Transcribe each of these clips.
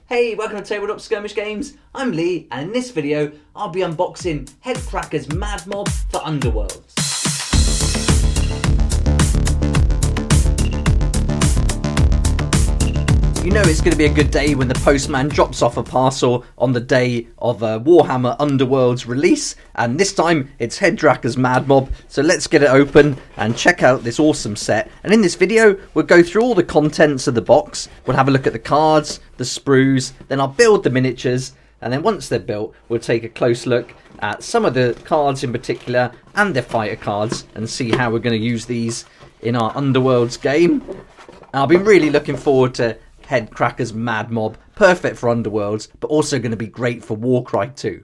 Hey, welcome to Tabletop Skirmish Games. I'm Lee, and in this video, I'll be unboxing HEDKRAKKAS MADMOB for Underworlds. You know it's going to be a good day when the postman drops off a parcel on the day of Warhammer Underworlds release, and this time it's HEDKRAKKAS MADMOB, so let's get it open and check out this awesome set. And in this video we'll go through all the contents of the box, we'll have a look at the cards, the sprues, then I'll build the miniatures, and then once they're built we'll take a close look at some of the cards in particular and their fighter cards and see how we're going to use these in our Underworlds game. I've been really looking forward to HEDKRAKKAS MADMOB, perfect for Underworlds, but also going to be great for Warcry too.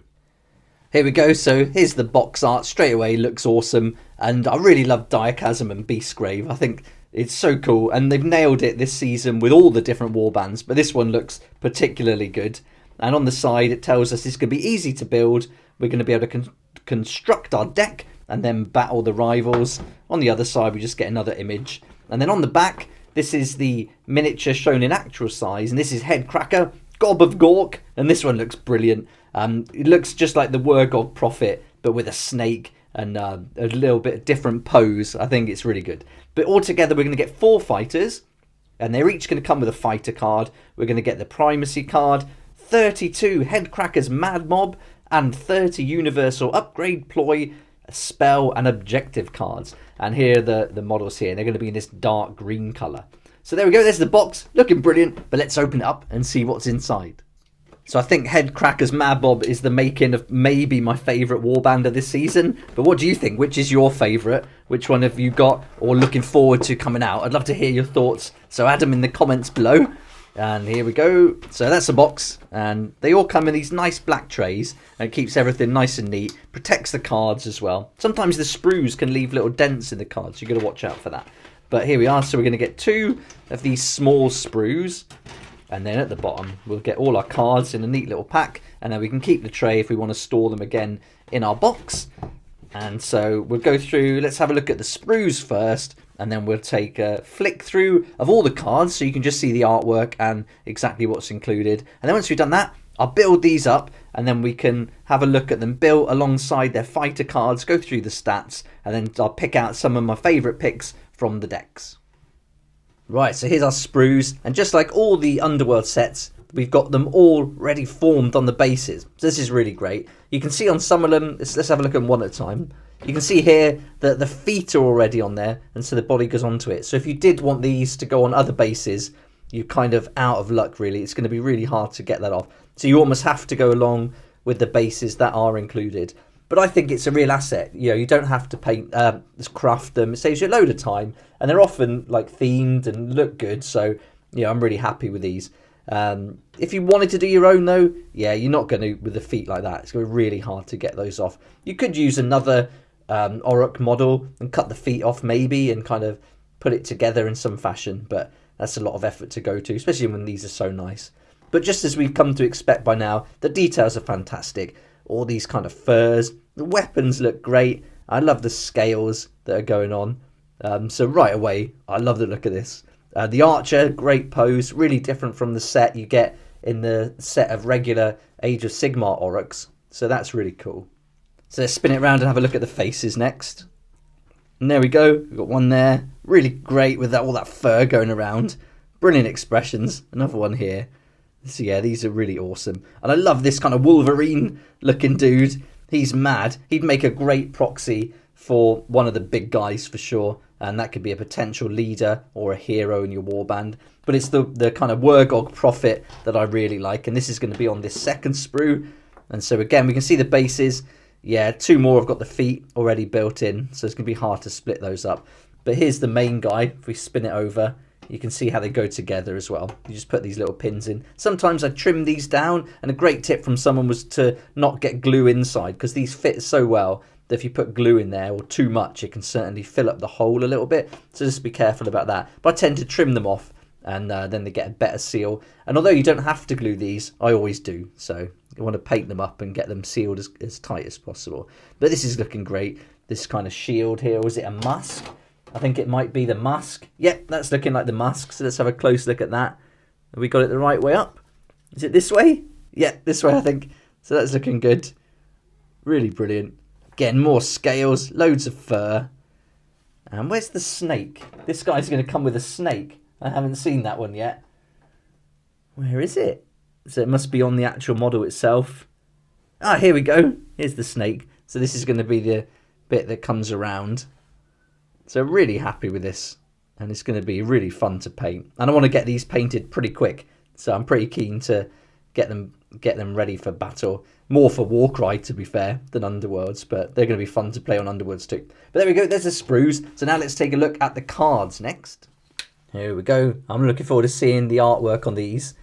Here we go, so here's the box art, straight away looks awesome, and I really love Direchasm and Beastgrave. I think it's so cool, and they've nailed it this season with all the different warbands, but this one looks particularly good. And on the side it tells us it's going to be easy to build, we're going to be able to construct our deck and then battle the rivals. On the other side we just get another image, and then on the back this is the miniature shown in actual size, and this is HEDKRAKKA, Gob of Gork, and this one looks brilliant. It looks just like the Wargog Prophet, but with a snake and a little bit different pose. I think it's really good. But altogether we're going to get 4 fighters, and they're each going to come with a fighter card. We're going to get the primacy card, 32 HEDKRAKKAS MADMOB, and 30 universal upgrade ploy, spell and objective cards. And here are the models here, and they're going to be in this dark green colour. So there we go, there's the box, looking brilliant, but let's open it up and see what's inside. So I think HEDKRAKKAS MADMOB is the making of maybe my favourite warband of this season, but what do you think? Which is your favourite? Which one have you got or looking forward to coming out? I'd love to hear your thoughts, so add them in the comments below. And here we go. So that's the box, and they all come in these nice black trays, and it keeps everything nice and neat, protects the cards as well. Sometimes the sprues can leave little dents in the cards, so you've got to watch out for that. But here we are, so we're going to get 2 of these small sprues, and then at the bottom we'll get all our cards in a neat little pack, and then we can keep the tray if we want to store them again in our box. And so we'll go through, let's have a look at the sprues first, and then we'll take a flick through of all the cards so you can just see the artwork and exactly what's included. And then once we've done that, I'll build these up, and then we can have a look at them built alongside their fighter cards, go through the stats, and then I'll pick out some of my favourite picks from the decks. Right, so here's our sprues, and just like all the Underworld sets, we've got them all ready formed on the bases. So this is really great. You can see on some of them, let's have a look at one at a time. You can see here that the feet are already on there, and so the body goes onto it. So if you did want these to go on other bases, you're kind of out of luck really. It's going to be really hard to get that off. So you almost have to go along with the bases that are included. But I think it's a real asset. You know, you don't have to paint, craft them. It saves you a load of time, and they're often like themed and look good. So yeah, I'm really happy with these. If you wanted to do your own though, yeah, you're not going to with the feet like that. It's going to be really hard to get those off. You could use another Orruk model and cut the feet off maybe and kind of put it together in some fashion, but that's a lot of effort to go to, especially when these are so nice. But just as we've come to expect by now, the details are fantastic. All these kind of furs, the weapons look great. I love the scales that are going on. So right away, I love the look of this. The Archer, great pose, really different from the set you get in the set of regular Age of Sigmar Orruks. So that's really cool. So let's spin it around and have a look at the faces next. And there we go, we've got one there. Really great with all that fur going around. Brilliant expressions. Another one here. So yeah, these are really awesome. And I love this kind of Wolverine looking dude. He's mad. He'd make a great proxy for one of the big guys for sure. And that could be a potential leader or a hero in your warband. But it's the kind of Wargog Prophet that I really like. And this is going to be on this second sprue. And so again, we can see the bases. Yeah, 2 more have got the feet already built in. So it's going to be hard to split those up. But here's the main guy. If we spin it over, you can see how they go together as well. You just put these little pins in. Sometimes I trim these down. And a great tip from someone was to not get glue inside, because these fit so well that if you put glue in there or too much, it can certainly fill up the hole a little bit. So just be careful about that. But I tend to trim them off, and then they get a better seal. And although you don't have to glue these, I always do. So you want to paint them up and get them sealed as tight as possible. But this is looking great. This kind of shield here, was it a mask? I think it might be the mask. Yep, that's looking like the mask. So let's have a close look at that. Have we got it the right way up? Is it this way? Yeah, this way I think. So that's looking good. Really brilliant. Again, more scales, loads of fur. And where's the snake? This guy's going to come with a snake. I haven't seen that one yet. Where is it? So it must be on the actual model itself. Ah, here we go. Here's the snake. So this is going to be the bit that comes around. So really happy with this. And it's going to be really fun to paint. And I want to get these painted pretty quick. So I'm pretty keen to get them ready for battle. More for Warcry, to be fair, than Underworlds. But they're going to be fun to play on Underworlds too. But there we go. There's the sprues. So now let's take a look at the cards next. Here we go. I'm looking forward to seeing the artwork on these.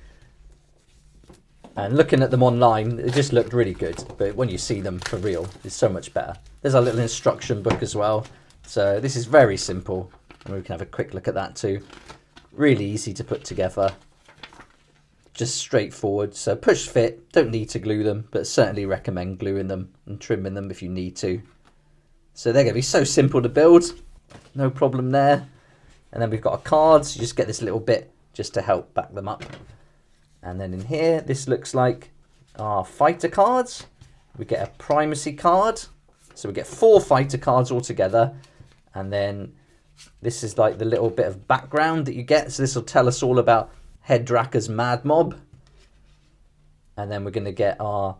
And looking at them online, it just looked really good. But when you see them for real, it's so much better. There's our little instruction book as well. So this is very simple. And we can have a quick look at that too. Really easy to put together. Just straightforward. So push fit. Don't need to glue them, but certainly recommend gluing them and trimming them if you need to. So they're going to be so simple to build. No problem there. And then we've got our cards. You just get this little bit just to help back them up. And then in here, this looks like our fighter cards. We get a primacy card. So we get 4 fighter cards altogether. And then this is like the little bit of background that you get. So this will tell us all about HEDKRAKKAS MADMOB. And then we're going to get our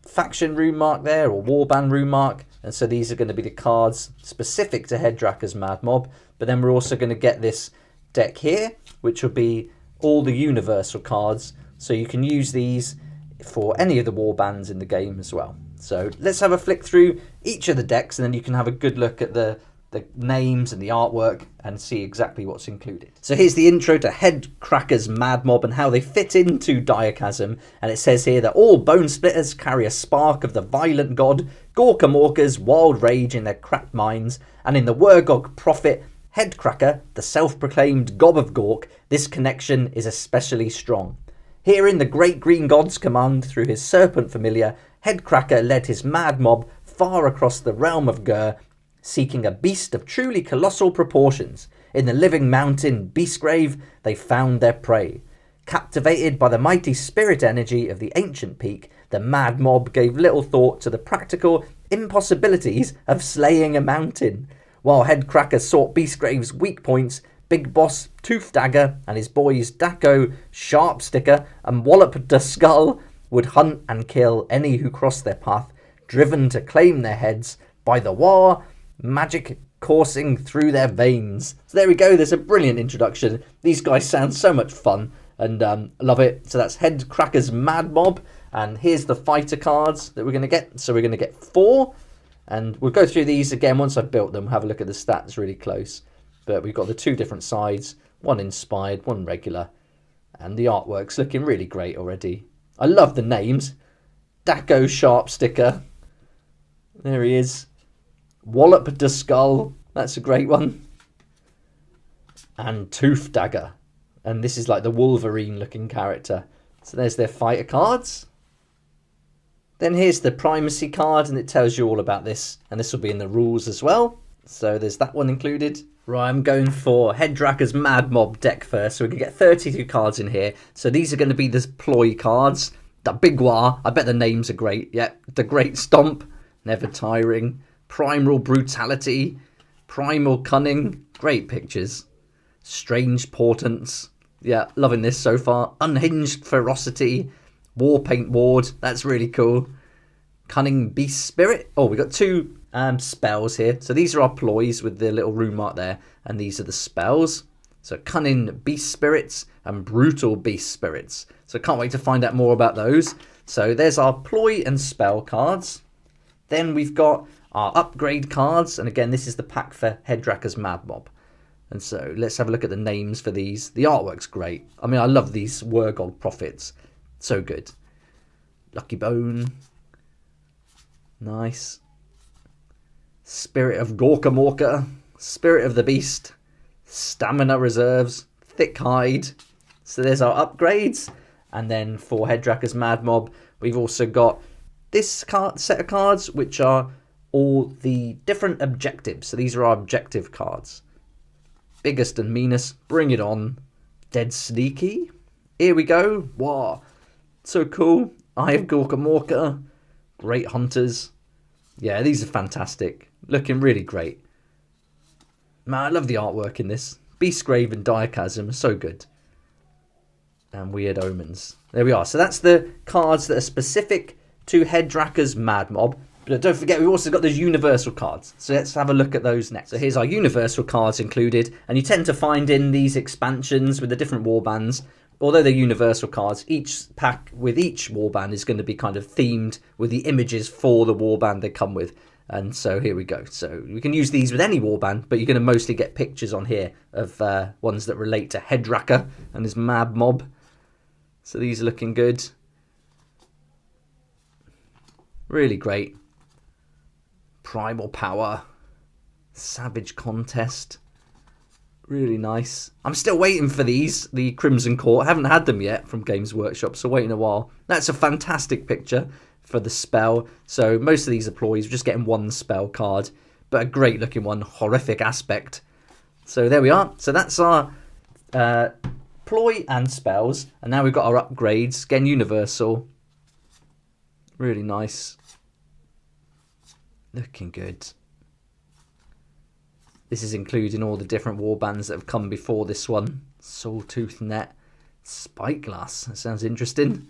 faction rune mark there, or warband rune mark. And so these are going to be the cards specific to HEDKRAKKAS MADMOB. But then we're also going to get this deck here, which will be all the universal cards, so you can use these for any of the warbands in the game as well. So let's have a flick through each of the decks, and then you can have a good look at the names and the artwork and see exactly what's included. So here's the intro to HEDKRAKKAS MADMOB and how they fit into Direchasm. And it says here that all bone splitters carry a spark of the violent god Gorkamorka's wild rage in their cracked minds, and in the Wurgog prophet HEDKRAKKA, the self-proclaimed gob of Gork, this connection is especially strong. Hearing the great green god's command through his serpent familiar, HEDKRAKKA led his mad mob far across the realm of Gur, seeking a beast of truly colossal proportions. In the living mountain Beastgrave, they found their prey. Captivated by the mighty spirit energy of the ancient peak, the mad mob gave little thought to the practical impossibilities of slaying a mountain. While HEDKRAKKA sought Beastgrave's weak points, Big Boss Toof Dagger and his boys Dacko, Sharpsticker and Wallop the Skull would hunt and kill any who crossed their path, driven to claim their heads by the war magic coursing through their veins. So there we go, there's a brilliant introduction. These guys sound so much fun and love it. So that's HEDKRAKKAS MADMOB, and here's the fighter cards that we're going to get. So we're going to get 4. And we'll go through these again once I've built them, have a look at the stats really close. But we've got the 2 different sides, one inspired, one regular. And the artwork's looking really great already. I love the names. Dacko Sharpsticker. There he is. Wallop the Skull. That's a great one. And Toof Dagger. And this is like the Wolverine looking character. So there's their fighter cards. Then here's the primacy card, and it tells you all about this, and this will be in the rules as well. So there's that one included. Right, I'm going for HEDKRAKKAS MADMOB deck first, so we can get 32 cards in here. So these are going to be the ploy cards. The Big War, I bet the names are great. Yep, the Great Stomp, Never Tiring, Primal Brutality, Primal Cunning, great pictures. Strange Portents, yeah, loving this so far. Unhinged Ferocity, Warpaint Ward, that's really cool. Cunning Beast Spirit. Oh, we got 2 spells here. So these are our ploys with the little rune mark there. And these are the spells. So Cunning Beast Spirits and Brutal Beast Spirits. So can't wait to find out more about those. So there's our ploy and spell cards. Then we've got our upgrade cards. And again, this is the pack for HEDKRAKKAS MADMOB. And so let's have a look at the names for these. The artwork's great. I mean, I love these Wurgog prophets. So good. Lucky Bone. Nice. Spirit of Gorkamorka. Spirit of the Beast. Stamina Reserves. Thick Hide. So there's our upgrades. And then for HEDKRAKKAS MADMOB, we've also got this set of cards, which are all the different objectives. So these are our objective cards. Biggest and meanest. Bring it on. Dead Sneaky. here we go. Wow, so cool. Eye of Gorkamorka. Great hunters. Yeah, these are fantastic. Looking really great. Man, I love the artwork in this. Beastgrave and Direchasm are so good. And Weird Omens. There we are. So that's the cards that are specific to HEDKRAKKAS MADMOB. But don't forget, we've also got those universal cards. So let's have a look at those next. So here's our universal cards included. And you tend to find in these expansions with the different warbands, although they're universal cards, each pack with each warband is going to be kind of themed with the images for the warband they come with. And so here we go. So we can use these with any warband, but you're going to mostly get pictures on here of ones that relate to HEDKRAKKA and his MADMOB. So these are looking good. Really great. Primal Power. Savage Contest. Really nice. I'm still waiting for these, the Crimson Court. I haven't had them yet from Games Workshop, so waiting a while. That's a fantastic picture for the spell. So most of these are ploys. We're just getting one spell card, but a great looking one. Horrific Aspect. So there we are. So that's our ploy and spells. And now we've got our upgrades. Again, universal. Really nice. Looking good. This is including all the different warbands that have come before this one. Sawtooth Net. Spyglass. That sounds interesting.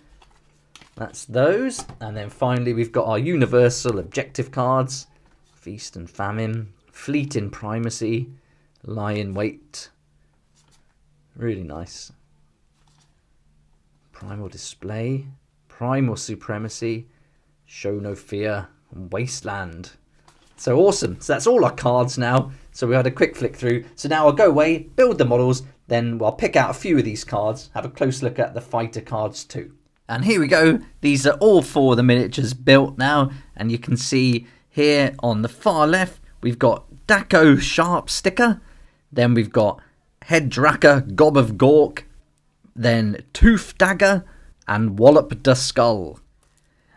That's those. And then finally we've got our universal objective cards. Feast and Famine. Fleeting Primacy. Lion Weight. Really nice. Primal Display. Primal Supremacy. Show No Fear. And Wasteland. So awesome. So that's all our cards now. So we had a quick flick through. So now I'll go away, build the models, then I'll pick out a few of these cards, have a close look at the fighter cards too. And here we go. These are all 4 of the miniatures built now. And you can see here on the far left, we've got Daco Sharpsticker. Then we've got HEDKRAKKA Gob of Gork. Then Toof Dagger and Wallop the Skull.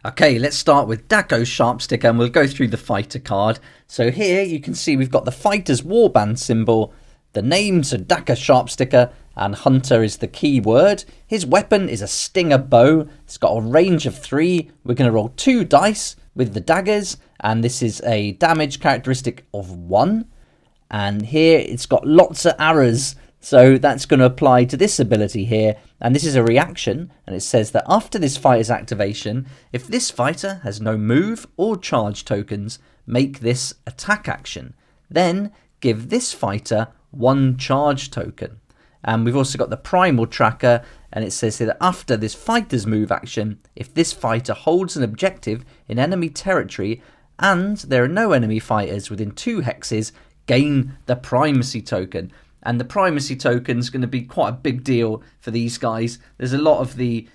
Okay, let's start with Daco Sharpsticker and we'll go through the fighter card. So here you can see we've got the fighter's warband symbol. The names are Daco Sharpsticker and Hunter is the key word. His weapon is a stinger bow. It's got a range of 3. We're going to roll 2 dice with the daggers. And this is a damage characteristic of 1. And here it's got lots of arrows. So that's going to apply to this ability here. And this is a reaction. And it says that after this fighter's activation, if this fighter has no move or charge tokens, make this attack action. Then give this fighter 1 charge token. And we've also got the primal tracker. And it says here that after this fighter's move action, if this fighter holds an objective in enemy territory and there are no enemy fighters within 2 hexes, gain the primacy token. And the primacy token is going to be quite a big deal for these guys. There's a lot of the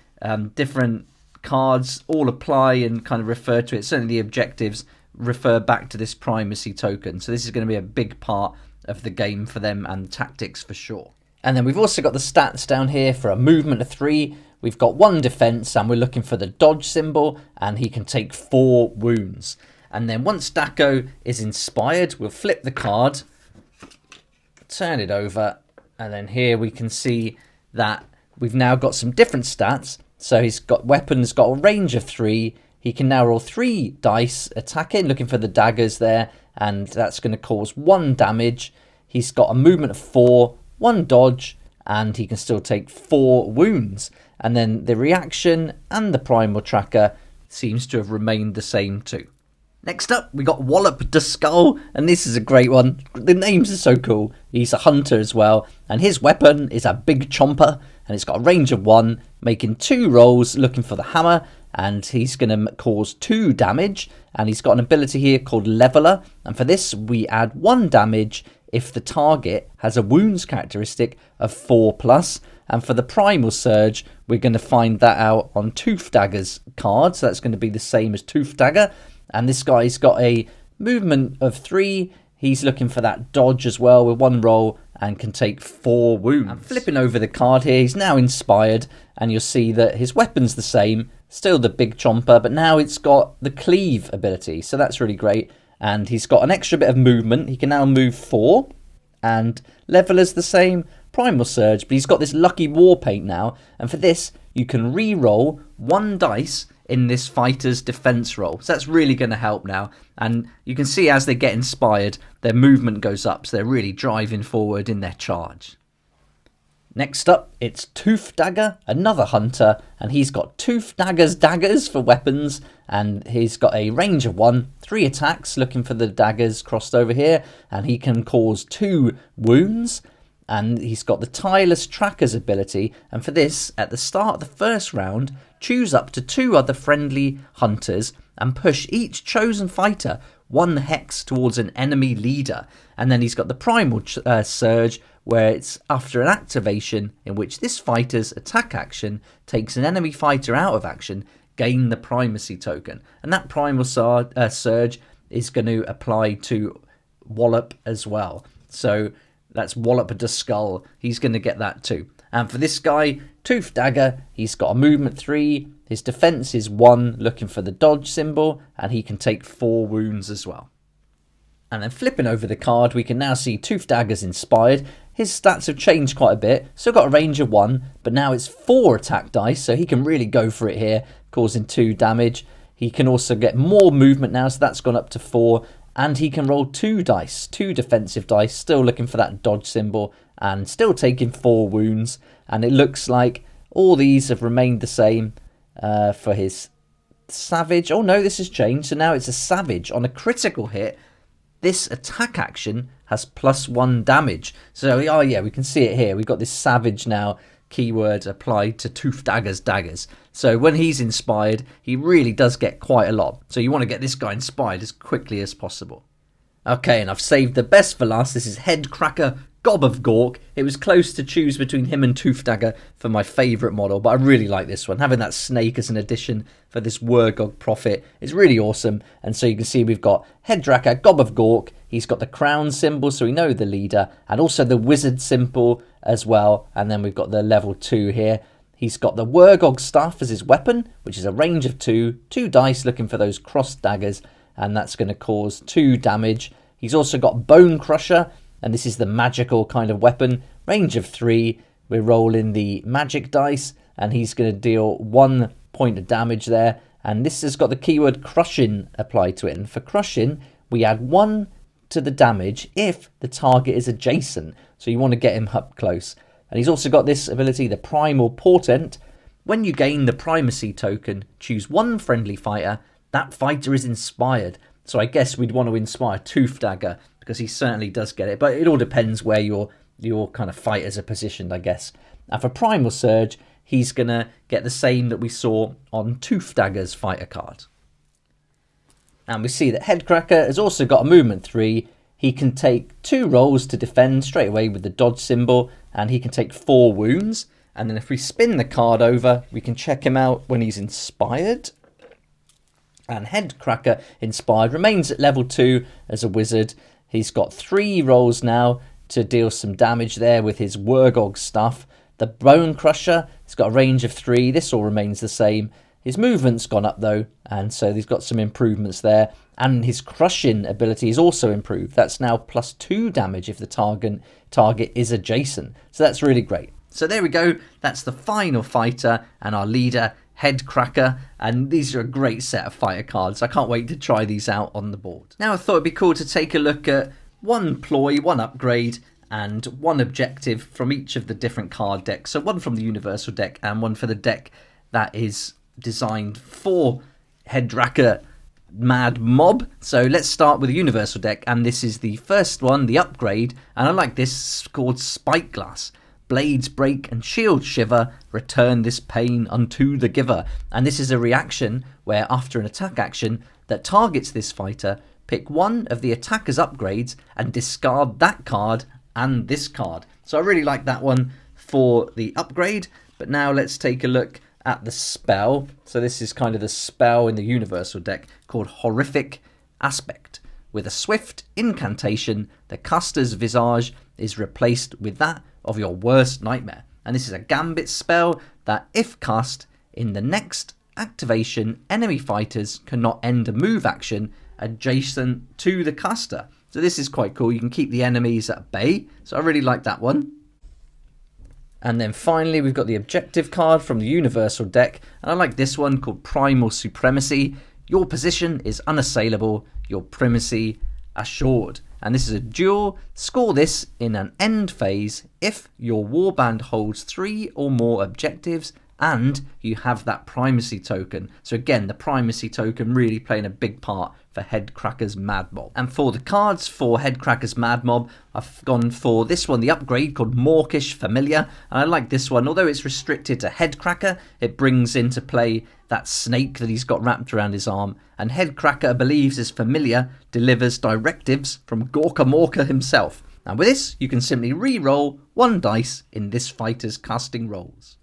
different cards all apply and kind of refer to it. Certainly the objectives refer back to this primacy token. So this is going to be a big part of the game for them and tactics for sure. And then we've also got the stats down here for a movement of 3. We've got 1 defense and we're looking for the dodge symbol and he can take 4 wounds. And then once Daco is inspired, we'll flip the card, turn it over, and then here we can see that we've now got some different stats. So he's got weapons, got a range of 3. He can now roll 3 dice attacking, looking for the daggers there, and that's going to cause 1 damage. He's got a movement of 4, 1 dodge, and he can still take 4 wounds. And then the reaction and the primal tracker seems to have remained the same too. Next up, we got Wallop the Skull, and this is a great one. The names are so cool. He's a hunter as well, and his weapon is a big chomper, and it's got a range of 1, making 2 rolls, looking for the hammer, and he's going to cause 2 damage, and he's got an ability here called Leveler, and for this we add 1 damage if the target has a wounds characteristic of 4+, and for the primal surge, we're going to find that out on Toof Dagger's card, so that's going to be the same as Toof Dagger. And this guy's got a movement of 3. He's looking for that dodge as well with 1 roll and can take 4 wounds. I'm flipping over the card here. He's now inspired and you'll see that his weapon's the same. Still the big chomper, but now it's got the cleave ability. So that's really great. And he's got an extra bit of movement. He can now move 4. And leveler's the same. Primal Surge, but he's got this lucky war paint now, and for this you can re-roll 1 dice in this fighter's defense roll. So that's really going to help now, and you can see as they get inspired, their movement goes up, so they're really driving forward in their charge. Next up, it's Toof Dagger, another hunter, and he's got Toof Dagger's daggers for weapons, and he's got a range of 1, 3 attacks, looking for the daggers crossed over here, and he can cause 2 wounds, and he's got the Tireless Tracker's ability, and for this, at the start of the first round, choose up to 2 other friendly hunters, and push each chosen fighter 1 hex towards an enemy leader, and then he's got the Primal Surge, where it's after an activation in which this fighter's attack action takes an enemy fighter out of action, gain the primacy token. And that Primal Surge is going to apply to Wallop as well. So that's Wallop the Skull. He's going to get that too. And for this guy, Toof Dagger, he's got a movement 3. His defense is 1, looking for the dodge symbol, and he can take 4 wounds as well. And then flipping over the card, we can now see Toof Dagger's inspired. His stats have changed quite a bit. Still got a range of 1, but now it's 4 attack dice, so he can really go for it here, causing 2 damage. He can also get more movement now, so that's gone up to 4. And he can roll 2 dice, 2 defensive dice, still looking for that dodge symbol, and still taking 4 wounds. And it looks like all these have remained the same for his Savage. Oh no, this has changed, so now it's a Savage. On a critical hit, this attack action has +1 damage. So, oh yeah, we can see it here. We've got this Savage now keyword applied to Toof Dagger's daggers. So when he's inspired, he really does get quite a lot. So you want to get this guy inspired as quickly as possible. Okay, and I've saved the best for last. This is Headkracker Gob of Gork. It was close to choose between him and Toof Dagger for my favourite model, but I really like this one. Having that snake as an addition for this Wargog Prophet is really awesome. And so you can see we've got Headkracker Gob of Gork. He's got the crown symbol, so we know the leader, and also the wizard symbol as well. And then we've got the level 2 here. He's got the Wargog staff as his weapon, which is a range of 2 dice looking for those crossed daggers, and that's going to cause 2 damage. He's also got Bone Crusher, and this is the magical kind of weapon, range of 3. We're rolling the magic dice, and he's going to deal 1 point of damage there. And this has got the keyword crushing applied to it. And for crushing, we add 1 to the damage if the target is adjacent. So you want to get him up close. And he's also got this ability, the Primal Portent. When you gain the primacy token, choose 1 friendly fighter. That fighter is inspired. So I guess we'd want to inspire Toof Dagger, because he certainly does get it. But it all depends where your kind of fighters are positioned, I guess. And for Primal Surge, he's going to get the same that we saw on Toof Dagger's fighter card. And we see that Headkracker has also got a movement 3. He can take 2 rolls to defend straight away with the dodge symbol, and he can take 4 wounds. And then if we spin the card over, we can check him out when he's inspired. And Headkracker inspired remains at level 2 as a wizard. He's got 3 rolls now to deal some damage there with his Wargog stuff. The Bone Crusher, he's got a range of 3. This all remains the same. His movement's gone up though, and so he's got some improvements there. And his crushing ability is also improved. That's now +2 damage if the target is adjacent. So that's really great. So there we go. That's the final fighter and our leader, Headkracker, and these are a great set of fighter cards. I can't wait to try these out on the board. Now I thought it'd be cool to take a look at 1 ploy, 1 upgrade, and 1 objective from each of the different card decks. So 1 from the universal deck and 1 for the deck that is designed for HEDKRAKKAS MADMOB. So let's start with the universal deck, and this is the first one, the upgrade, and I like this, called Spike Glass. Blades break and shields shiver, return this pain unto the giver. And this is a reaction where after an attack action that targets this fighter, pick 1 of the attacker's upgrades and discard that card and this card. So I really like that one for the upgrade. But now let's take a look at the spell. So this is kind of the spell in the universal deck called Horrific Aspect. With a swift incantation, the caster's visage is replaced with that of your worst nightmare. And this is a gambit spell that, if cast in the next activation, enemy fighters cannot end a move action adjacent to the caster. So this is quite cool. You can keep the enemies at bay. So I really like that one. And then finally, we've got the objective card from the Universal deck. And I like this one called Primal Supremacy. Your position is unassailable, your primacy assured. And this is a duel. Score this in an end phase if your warband holds 3 or more objectives and you have that primacy token. So again, the primacy token really playing a big part for HEDKRAKKAS MADMOB. And for the cards for HEDKRAKKAS MADMOB, I've gone for this one, the upgrade called Mawkish Familiar. And I like this one. Although it's restricted to HEDKRAKKA, it brings into play that snake that he's got wrapped around his arm. And HEDKRAKKA believes his familiar delivers directives from Gorka Morka himself. And with this, you can simply re-roll 1 dice in this fighter's casting rolls.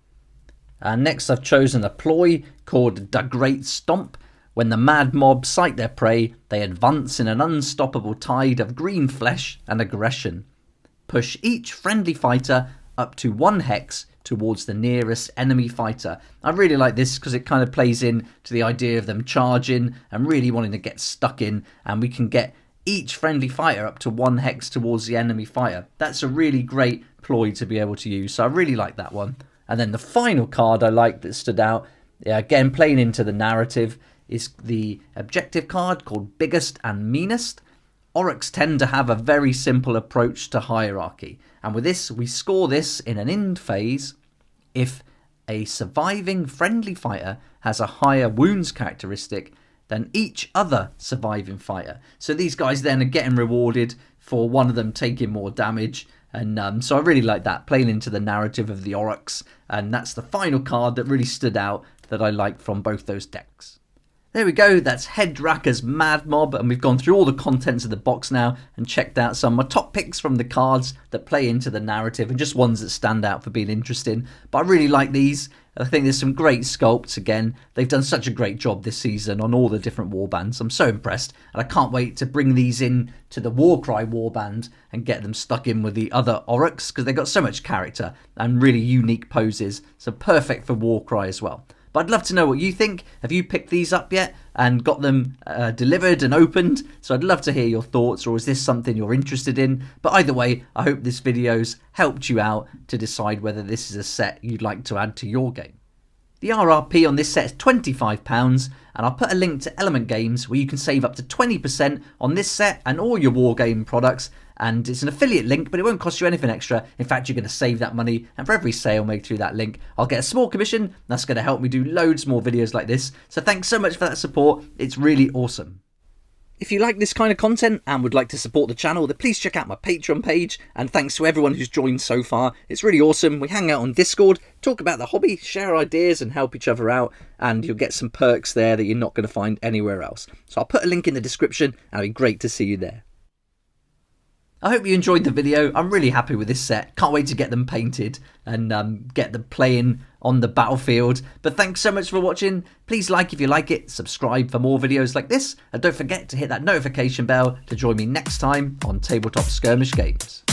And next I've chosen a ploy called the Great Stomp. When the mad mob sight their prey, they advance in an unstoppable tide of green flesh and aggression. Push each friendly fighter up to 1 hex towards the nearest enemy fighter. I really like this because it kind of plays in to the idea of them charging and really wanting to get stuck in, and we can get each friendly fighter up to 1 hex towards the enemy fighter. That's a really great ploy to be able to use, so I really like that one. And then the final card I like that stood out, again playing into the narrative, is the objective card called Biggest and Meanest. Orcs tend to have a very simple approach to hierarchy, and with this we score this in an end phase if a surviving friendly fighter has a higher wounds characteristic than each other surviving fighter. So these guys then are getting rewarded for one of them taking more damage. And so I really like that, playing into the narrative of the Orcs. And that's the final card that really stood out that I liked from both those decks. There we go, that's HEDKRAKKAS MADMOB, and we've gone through all the contents of the box now and checked out some of my top picks from the cards that play into the narrative and just ones that stand out for being interesting. But I really like these. I think there's some great sculpts again. They've done such a great job this season on all the different warbands. I'm so impressed, and I can't wait to bring these in to the Warcry warband and get them stuck in with the other Orcs, because they've got so much character and really unique poses, so perfect for Warcry as well. But I'd love to know what you think. Have you picked these up yet and got them delivered and opened? So I'd love to hear your thoughts, or is this something you're interested in? But either way, I hope this video's helped you out to decide whether this is a set you'd like to add to your game. The RRP on this set is £25, and I'll put a link to Element Games where you can save up to 20% on this set and all your wargame products. And it's an affiliate link, but it won't cost you anything extra. In fact, you're going to save that money, and for every sale made through that link, I'll get a small commission. That's going to help me do loads more videos like this. So thanks so much for that support. It's really awesome. If you like this kind of content and would like to support the channel, then please check out my Patreon page. And thanks to everyone who's joined so far. It's really awesome. We hang out on Discord, talk about the hobby, share ideas and help each other out. And you'll get some perks there that you're not going to find anywhere else. So I'll put a link in the description, and it'd be great to see you there. I hope you enjoyed the video. I'm really happy with this set. Can't wait to get them painted and get them playing on the battlefield. But thanks so much for watching. Please like if you like it, subscribe for more videos like this, and don't forget to hit that notification bell to join me next time on Tabletop Skirmish Games.